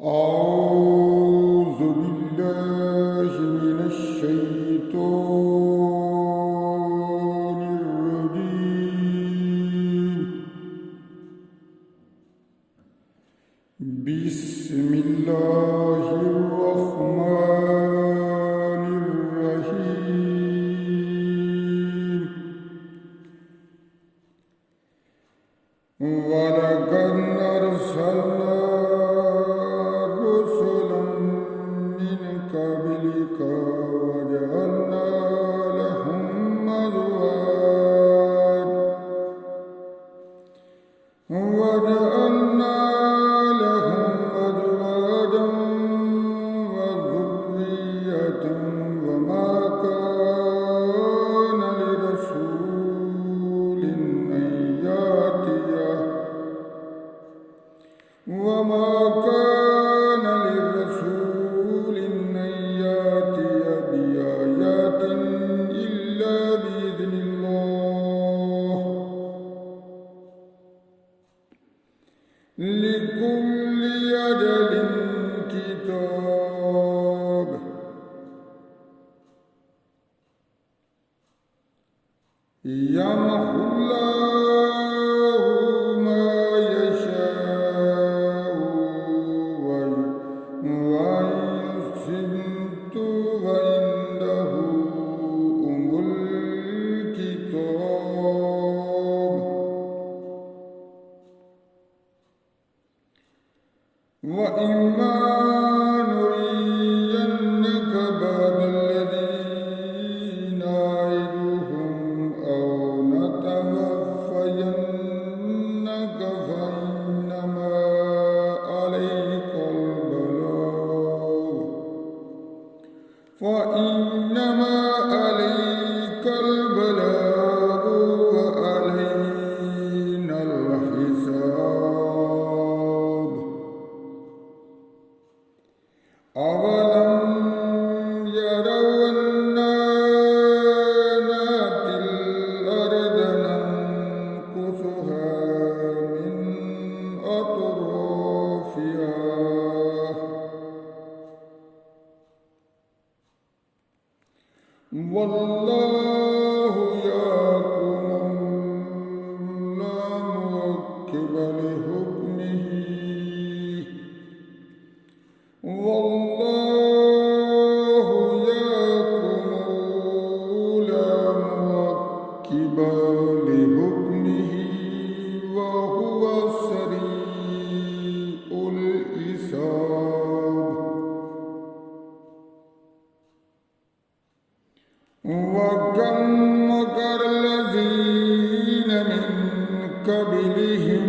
أعوذ بالله من الشيطان الرجيم. بسم الله الرحمن الرحيم. ولقد أرسلنا رسلا من قبلك وجعلنا لهم أزواجا وذرية وما كان لرسول أن يأتي بآيات إلا بإذن الله. لكل أجل كتاب. يمحو الله ما يشاء ويثبت وعنده أم الكتاب. وإما نرينك بعض الذي نعدهم أو نتوفينك فإنما عليك البلاغ وعلينا الحساب. أولم يروا أنا نأتي الأرض ننقصها من أطرافها والله يحكم لا معقب لحكمه. والله يحكم لا معقب لحكمه وهو سريع الحساب. وكم مكر الذين من قبلهم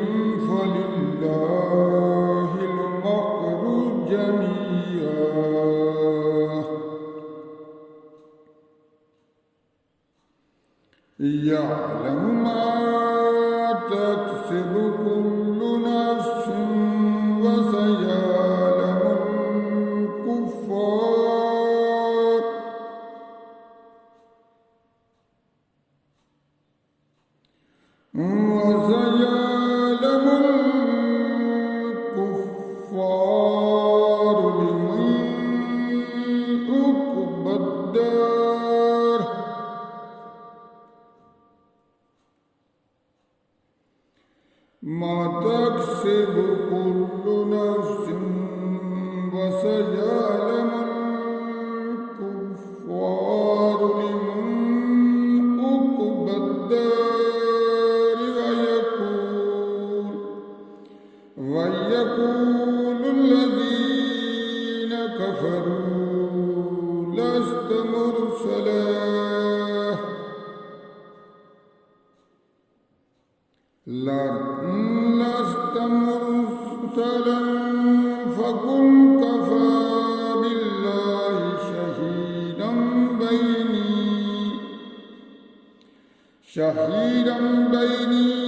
فلله المكر جميعا. يعلم ما تكسب كل نفس وسيعلم الكفار. وسيعلم الكفار لمن عقبى الدار. ما تكسب كل نفس وسيعلم الكفار لمن عقبى الدار. ويقول الذين كفروا لست مرسلا فقل كفى بالله شهيدا بيني